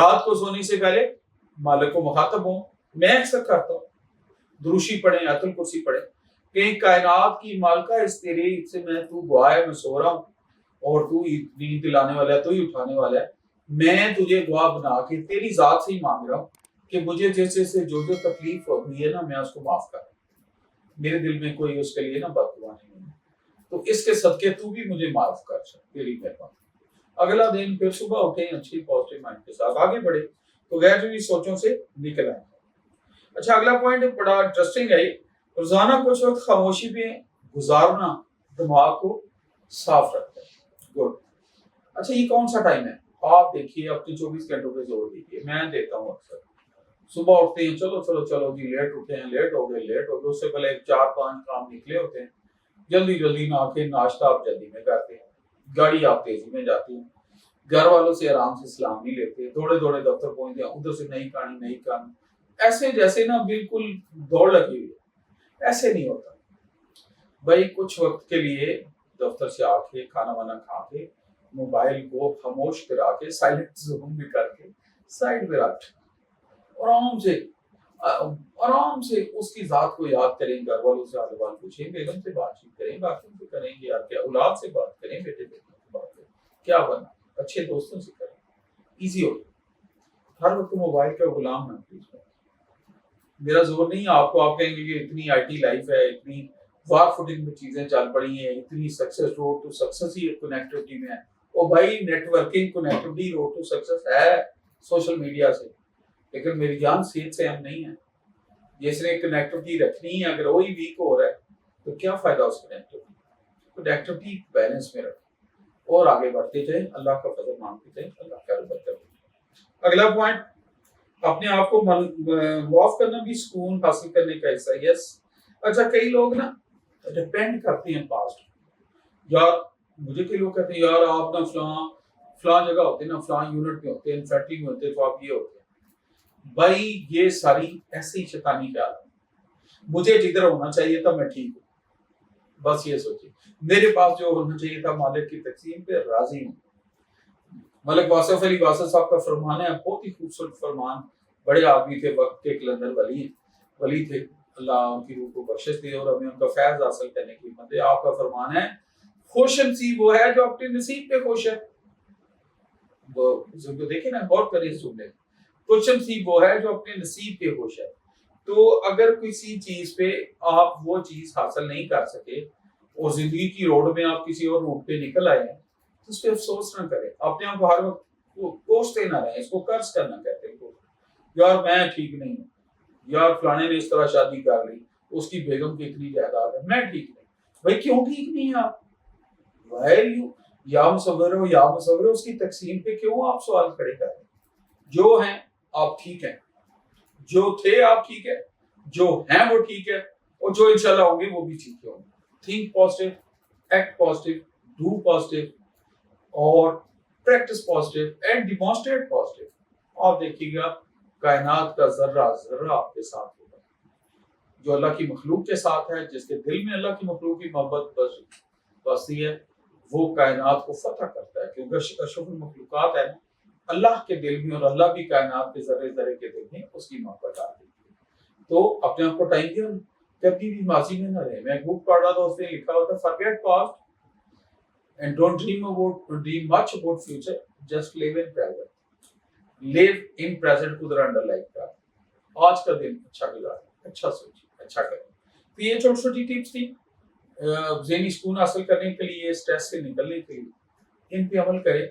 رات کو سونے سے پہلے مالک کو مخاطب ہوں. میں اکثر کرتا ہوں دروشی پڑھیں, آیت الکرسی پڑھیں کہ کائنات کی مالکہ اس تیرے سے میں تو گواہ ہے, میں سو رہا ہوں اور تو نیند دلانے والا ہے, تو ہی اٹھانے والا ہے. میں تجھے گواہ بنا کے تیری ذات سے ہی مانگ رہا ہوں کہ مجھے جیسے سے جو تکلیف ہوئی ہے نا میں اس کو معاف کر. میرے دل میں کوئی اس کے لیے نا بدگمانی نہیں ہے, تو اس کے صدقے تو بھی مجھے معاف کر تیری مہربانی. اگلا دن پھر صبح اٹھیں اچھی پازیٹیو مائنڈ کے ساتھ آگے بڑھے تو غیر ضروری سوچوں سے نکل آئیں. اچھا اگلا پوائنٹ بڑا انٹرسٹنگ ہے, روزانہ کچھ وقت خاموشی پہ گزارنا دماغ کو صاف رکھتا ہے. گڈ. اچھا یہ کون سا ٹائم ہے؟ آپ دیکھیے اپنے 24 گھنٹوں پہ زور دیجیے. میں دیتا ہوں اکثر صبح اٹھتے ہیں چلو جی لیٹ اٹھے ہیں, لیٹ ہو گئے, اس سے پہلے 4-5 کام نکلے ہوتے ہیں, جلدی نہ کے ناشتہ آپ جلدی میں کرتے ہیں, گاڑی آپ تیزی میں جاتی ہیں, گھر والوں سے آرام سے سلام نہیں لیتے, دوڑے دفتر پہنچتے ہیں, ادھر سے نئی کہانی, ایسے جیسے نا بالکل دوڑ لگی ہوئی ہے. ایسے نہیں ہوتا بھائی. کچھ وقت کے لیے دفتر سے آ کے کھانا وانا کھا کے موبائل کو خاموش کرا کے سائلنٹ زون میں کر کے سائڈ پہ رکھ آرام سے اس کی ذات کو یاد کریں, گھر والوں سے حال وال پوچھیں, بیگم سے بات چیت کریں, باقیوں سے کریں گے, آپ کے اولاد سے بات کریں, بیٹے بیٹوں سے بات کریں, کیا بنا اچھے دوستوں سے کریں, ایزی ہو. ہر وقت موبائل کا غلام نہ کیجیے. میرا زور نہیں ہے آپ کو, آپ کہیں گے کہ اتنی آئی ٹی لائف ہے, اتنی وار فوٹنگ میں چیزیں چل پڑی ہیں, اتنی سکسیس روڈ ٹو سکسیس ہی کنیکٹیوٹی میں ہے. او بھائی networking connectivity road to success ہے سوشل میڈیا سے, لیکن میری جان صحت سے ہم نہیں ہے. جس نے کنیکٹیوٹی رکھنی ہے اگر وہی ویک ہو رہا ہے تو کیا فائدہ اس کنیکٹیوٹی بیلنس میں رکھیں اور آگے بڑھتے جائیں, اللہ کا فضل مانگتے جائیں, اللہ کا رحمت کرتے جائیں. اگلا پوائنٹ, اپنے آپ کو معاف کرنا بھی سکون حاصل کرنے کا حصہ ہے. یس. اچھا کئی لوگ نا ڈپینڈ کرتے ہیں پاسٹ. یار مجھے کئی لوگ کہتے ہیں یار آپ نا فلاں جگہ ہوتے ہیں نا, فلاں یونٹ میں ہوتے ہیں, انفیکٹنگ میں ہوتے ہیں, تو آپ یہ ہوتے ہیں. بھائی یہ ساری ایسی شیطانی خیال ہے. مجھے جدھر ہونا چاہیے تھا میں ٹھیک ہوں, بس یہ سوچیے. میرے پاس جو ہونا چاہیے تھا مالک کی تقسیم پہ راضی ہوں. ملک واصف علی واسف صاحب کا فرمان ہے, بہت ہی خوبصورت فرمان, بڑے آدمی تھے, وقت کے کلندر ولی تھے, اللہ ان کی روح کو بخشش دے اور ہمیں ان کا فیض حاصل کرنے کی ہمت دے. آپ کا فرمان ہے خوش نصیب وہ ہے جو اپنے نصیب پہ خوش ہے. وہ دیکھیں نا, غور کریں اس جملے. خوش نصیب وہ ہے جو اپنے نصیب پہ خوش ہے. تو اگر کسی چیز پہ آپ وہ چیز حاصل نہیں کر سکے اور زندگی کی روڈ میں آپ کسی اور روٹ پہ نکل آئے ہیں تو اس پہ افسوس نہ کریں. اپنے آپ کو ہر وقت کوستے نہ رہیں, اس کو قرض کرنا کہتے ہیں. یار میں ٹھیک نہیں ہوں, یار فلانے نے اس طرح شادی کر لی, اس کی بیگم کی اتنی جائیداد ہے, میں ٹھیک نہیں. بھائی کیوں ٹھیک نہیں ہے آپ؟ یا مصور ہو اس کی تقسیم پہ کیوں آپ سوال کھڑے کر رہے ہیں؟ جو ہیں آپ ٹھیک ہیں, جو تھے آپ ٹھیک ہے, جو ہیں وہ ٹھیک ہے, اور جو انشاءاللہ ہوں گے وہ بھی ٹھیک ہوں گے. Think positive, act positive, do positive اور practice positive and demonstrate positive. آپ دیکھیے گا کائنات کا ذرہ آپ کے ساتھ ہوگا. جو اللہ کی مخلوق کے ساتھ ہے, جس کے دل میں اللہ کی مخلوق کی محبت بستی ہے, وہ کائنات کو فتح کرتا ہے. کیونکہ اشرف المخلوقات ہے اللہ کے دل میں, اور اللہ بھی کائنات کے ذرے کے دل میں اس کی محبت آ گئی. تو اپنے آپ کو ٹائم دیا, کبھی بھی ماضی میں نہ رہے. میں ایک بک پڑھ رہا تھا, اس نے لکھا ہوتا forget past and don't dream much about future, just live in present. live in present کو ذرا انڈر لائن کریں. آج کا دن اچھا گزاریں, اچھا سوچیں, اچھا کریں. تو یہ چھوٹی چھوٹی ٹپس تھی ذہنی سکون حاصل کرنے کے لیے, اسٹریس سے نکلنے کے لیے. ان پہ عمل کریں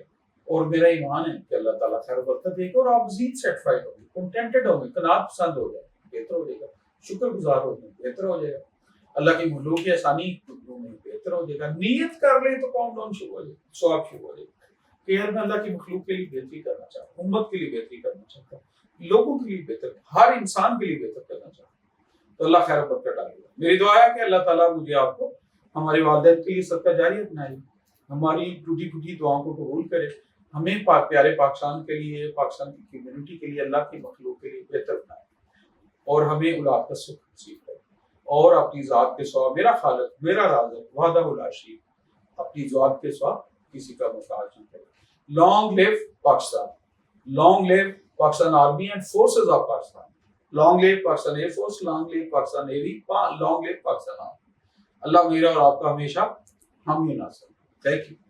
اور میرا ایمان ہے کہ اللہ تعالیٰ خیر و برکت دے گا اور آپ مزید سیٹسفائیڈ ہوں گے, کنٹینٹڈ ہوں گے, قناعت پسند ہو جائے, بہتر ہو جائے گا, شکر گزار ہو جائے, بہتر ہو جائے گا, اللہ کی مخلوق کی آسانی میں بہتر ہو جائے گا. نیت کر لیں تو کاؤنٹ ڈاؤن شروع ہو جائے گا, ثواب شروع ہو جائے گا کہ یار میں اللہ کی مخلوق کے لیے بہتری کرنا چاہتا ہوں, امت کے لیے بہتری کرنا چاہتا ہوں, لوگوں کے لیے بہتر, ہر انسان کے لیے بہتر کرنا چاہتا ہوں. تو اللہ خیر و برکت ڈالے گا. میری دعا ہے کہ اللہ تعالیٰ مجھے آپ کو ہمارے والدین کے لیے صدقہ جاریہ بنائے, ہماری ٹوٹی دعاؤں کو قبول کرے, ہمیں پیارے پاکستان کے لیے, پاکستان کی کمیونٹی کے لیے, اللہ کی مخلوق کے لیے بہتر بنائے, اور ہمیں اولاد کا سکھ نصیب کرے, اور اپنی ذات کے سوا میرا خالق, میرا رازق, وحدہ لا شریک, اپنی ذات کے سوا کسی کا محتاج نہ کرے. Long leave Pakistan. Long live Pakistan Army and forces of Pakistan. Long live Pakistan Air Force, long live Pakistan Navy, long live Pakistan Army. اللہ میرا اور آپ کا ہمیشہ حامی و ناصر. Thank you.